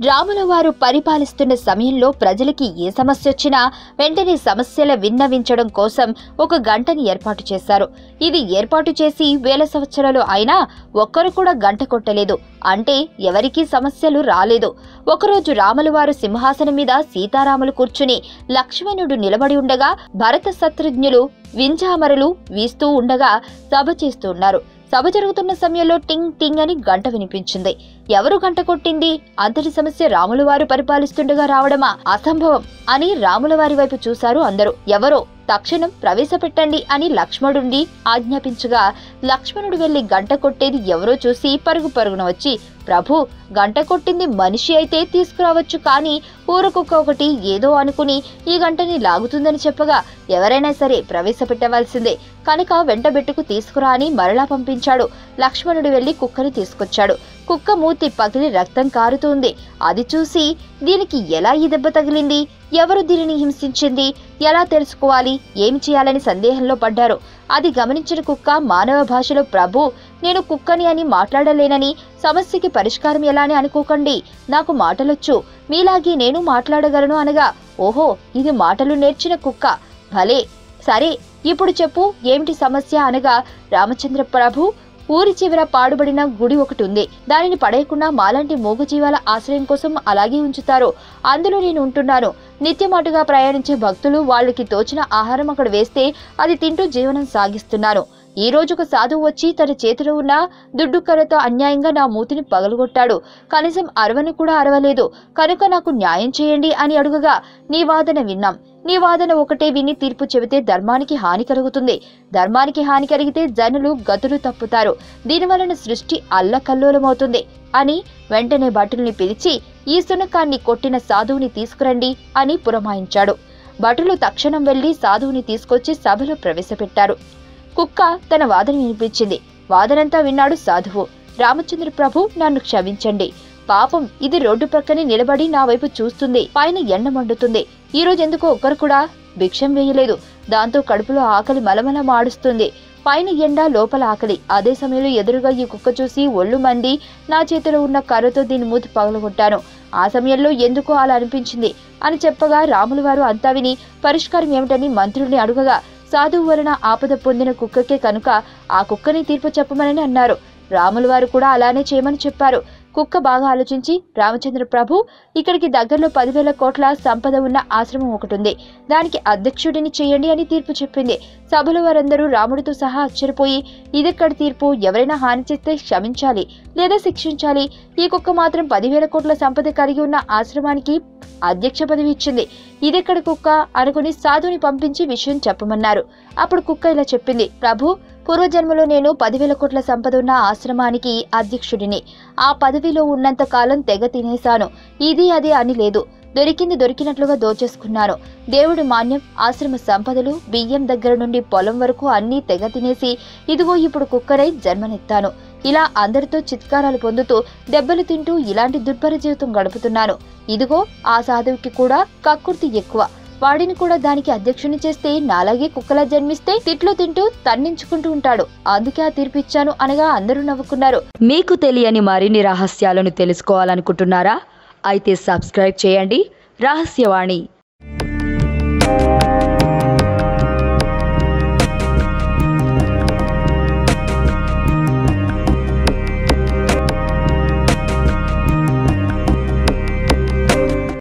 రాముల వారు పరిపాలిస్తున్న సమయంలో ప్రజలకి ఏ సమస్య వచ్చినా వెంటనే సమస్యల విన్నవించడం కోసం ఒక గంటని ఏర్పాటు చేశారు. ఇది ఏర్పాటు చేసి వేల సంవత్సరాలు అయినా ఒక్కరు కూడా గంట కొట్టలేదు. అంటే ఎవరికీ సమస్యలు రాలేదు. ఒకరోజు రాముల వారు సింహాసనం మీద సీతారాములు కూర్చుని, లక్ష్మణుడు నిలబడి ఉండగా, భరత శత్రుఘ్నులు వింజామరలు వీస్తూ ఉండగా సభ చేస్తూ ఉన్నారు. సభ జరుగుతున్న సమయంలో టింగ్ టింగ్ అని గంట వినిపించింది. ఎవరు గంట కొట్టింది? అంతటి సమస్య రాముల వారు పరిపాలిస్తుండగా రావడమా? అసంభవం అని రాముల వారి వైపు చూశారు అందరూ. ఎవరో తక్షణం ప్రవేశపెట్టండి అని లక్ష్మణుడిని ఆజ్ఞాపించగా, లక్ష్మణుడు వెళ్లి గంట కొట్టేది ఎవరో చూసి పరుగు పరుగున వచ్చి, ప్రభు, గంట కొట్టింది మనిషి అయితే తీసుకురావచ్చు, కానీ ఊరకొక్క ఒకటి ఏదో అనుకుని ఈ గంటని లాగుతుందని చెప్పగా, ఎవరైనా సరే ప్రవేశపెట్టవలసిందే కనుక వెంటబెట్టుకు తీసుకురా అని మరలా పంపించాడు. లక్ష్మణుడు వెళ్లి కుక్కని తీసుకొచ్చాడు. కుక్క మూతి పగిలి రక్తం కారుతుంది. అది చూసి, దీనికి ఎలా ఈ దెబ్బ తగిలింది, ఎవరు దీనిని హింసించింది, ఎలా తెలుసుకోవాలి, ఏమి చేయాలని సందేహంలో పడ్డారు. అది గమనించిన కుక్క మానవ భాషలో, ప్రభు, నేను కుక్కని అని మాట్లాడలేనని, సమస్యకి పరిష్కారం ఎలా అని అనుకోకండి, నాకు మాటలొచ్చు, మీలాగే నేను మాట్లాడగలను అనగా, ఓహో, ఇది మాటలు నేర్చిన కుక్క, భలే, సరే ఇప్పుడు చెప్పు ఏమిటి సమస్య అనగా, రామచంద్ర ప్రభు, ఊరి చివర పాడుబడిన గుడి ఒకటి ఉంది. దానిని పడేయకుండా మాలాంటి మూగజీవాల ఆశ్రయం కోసం అలాగే ఉంచుతారు. అందులో నేను ఉంటున్నాను. నిత్యమాటుగా ప్రయాణించే భక్తులు వాళ్ళకి తోచిన ఆహారం అక్కడ వేస్తే అది తింటూ జీవనం సాగిస్తున్నాను. ఈ రోజు ఒక సాధువు వచ్చి తన చేతిలో ఉన్న దుడ్డుకర్రతో అన్యాయంగా నా మూతిని పగలగొట్టాడు. కనీసం అరవని కూడా అరవలేదు. కనుక నాకు న్యాయం చేయండి అని అడుగగా, నీ వాదన విన్నాం. నీ వాదన ఒకటే విని తీర్పు చెబితే ధర్మానికి హాని కలుగుతుంది. ధర్మానికి హాని కలిగితే జనులు గతులు తప్పుతారు. దీనివలన సృష్టి అల్లకల్లోలమవుతుంది అని వెంటనే భటుల్ని పిలిచి, ఈ శునకాన్ని కొట్టిన సాధువుని తీసుకురండి అని పురమాయించాడు. భటులు తక్షణం వెళ్లి సాధువుని తీసుకొచ్చి సభలో ప్రవేశపెట్టారు. కుక్క తన వాదన వినిపించింది. వాదనంతా విన్నాడు సాధువు. రామచంద్ర ప్రభు, నన్ను క్షమించండి. పాపం, ఇది రోడ్డు ప్రక్కనే నిలబడి నా వైపు చూస్తుంది. పైన ఎండ మండుతుంది. ఈ రోజు ఎందుకో ఒక్కరు కూడా భిక్షం వేయలేదు. దాంతో కడుపులో ఆకలి మలమల మాడుస్తుంది. పైన ఎండ, లోపల ఆకలి. అదే సమయంలో ఎదురుగా ఈ కుక్క చూసి ఒళ్ళు మండి నా చేతిలో ఉన్న కర్రతో దీని మూతి పగలగొట్టాను. ఆ సమయంలో ఎందుకో అలా అనిపించింది అని చెప్పగా, రాముల వారు అంతా విని పరిష్కారం ఏమిటని మంత్రుల్ని అడుగగా, సాధువు వలన ఆపద పొందిన కుక్కకే కనుక ఆ కుక్కని తీర్పు చెప్పమని అన్నారు. రాముల వారు కూడా అలానే చేయమని చెప్పారు. కుక్క బాగా ఆలోచించి, రామచంద్ర ప్రభు, ఇక్కడికి దగ్గరలో 10,000 కోట్ల సంపద ఉన్న ఆశ్రమం ఒకటి ఉంది. దానికి అధ్యక్షుడిని చేయండి అని తీర్పు చెప్పింది. సభలో వారందరూ రాముడితో సహా ఆశ్చర్యపోయి, ఇదెక్కడ తీర్పు, ఎవరైనా హాని చేస్తే క్షమించాలి లేదా శిక్షించాలి. ఈ కుక్క మాత్రం 10,000 కోట్ల సంపద కలిగి ఉన్న ఆశ్రమానికి అధ్యక్ష పదవి ఇచ్చింది. ఇదెక్కడ కుక్క అనుకుని సాధుని పంపించి విషయం చెప్పమన్నారు. అప్పుడు కుక్క ఇలా చెప్పింది, ప్రభు, పూర్వజన్మలో నేను 10,000 కోట్ల సంపద ఉన్న ఆశ్రమానికి అధ్యక్షుడిని. ఆ పదవిలో ఉన్నంత కాలం తెగ తినేశాను. ఇది అది అని లేదు. దొరికింది దొరికినట్లుగా దోచేసుకున్నాను. దేవుడి మాన్యం, ఆశ్రమ సంపదలు, బియ్యం దగ్గర నుండి పొలం వరకు అన్నీ తెగ తినేసి ఇదిగో ఇప్పుడు కుక్కరై జన్మనెత్తాను. ఇలా అందరితో చిత్కారాలు పొందుతూ దెబ్బలు తింటూ ఇలాంటి దుర్భర జీవితం గడుపుతున్నాను. ఇదిగో ఆ సాధువుకి కూడా కక్కుర్తి ఎక్కువ. వాడిని కూడా దానికి అధ్యక్షుని చేస్తే నాలాగే కుక్కలా జన్మిస్తే తిట్లు తింటూ తన్నించుకుంటూ ఉంటాడు. అందుకే ఆ తీర్పిచ్చాను అనగా అందరూ నవ్వుకున్నారు. మీకు తెలియని మరిన్ని రహస్యాలను తెలుసుకోవాలనుకుంటున్నారా? అయితే సబ్స్క్రైబ్ చేయండి రహస్యవాణి.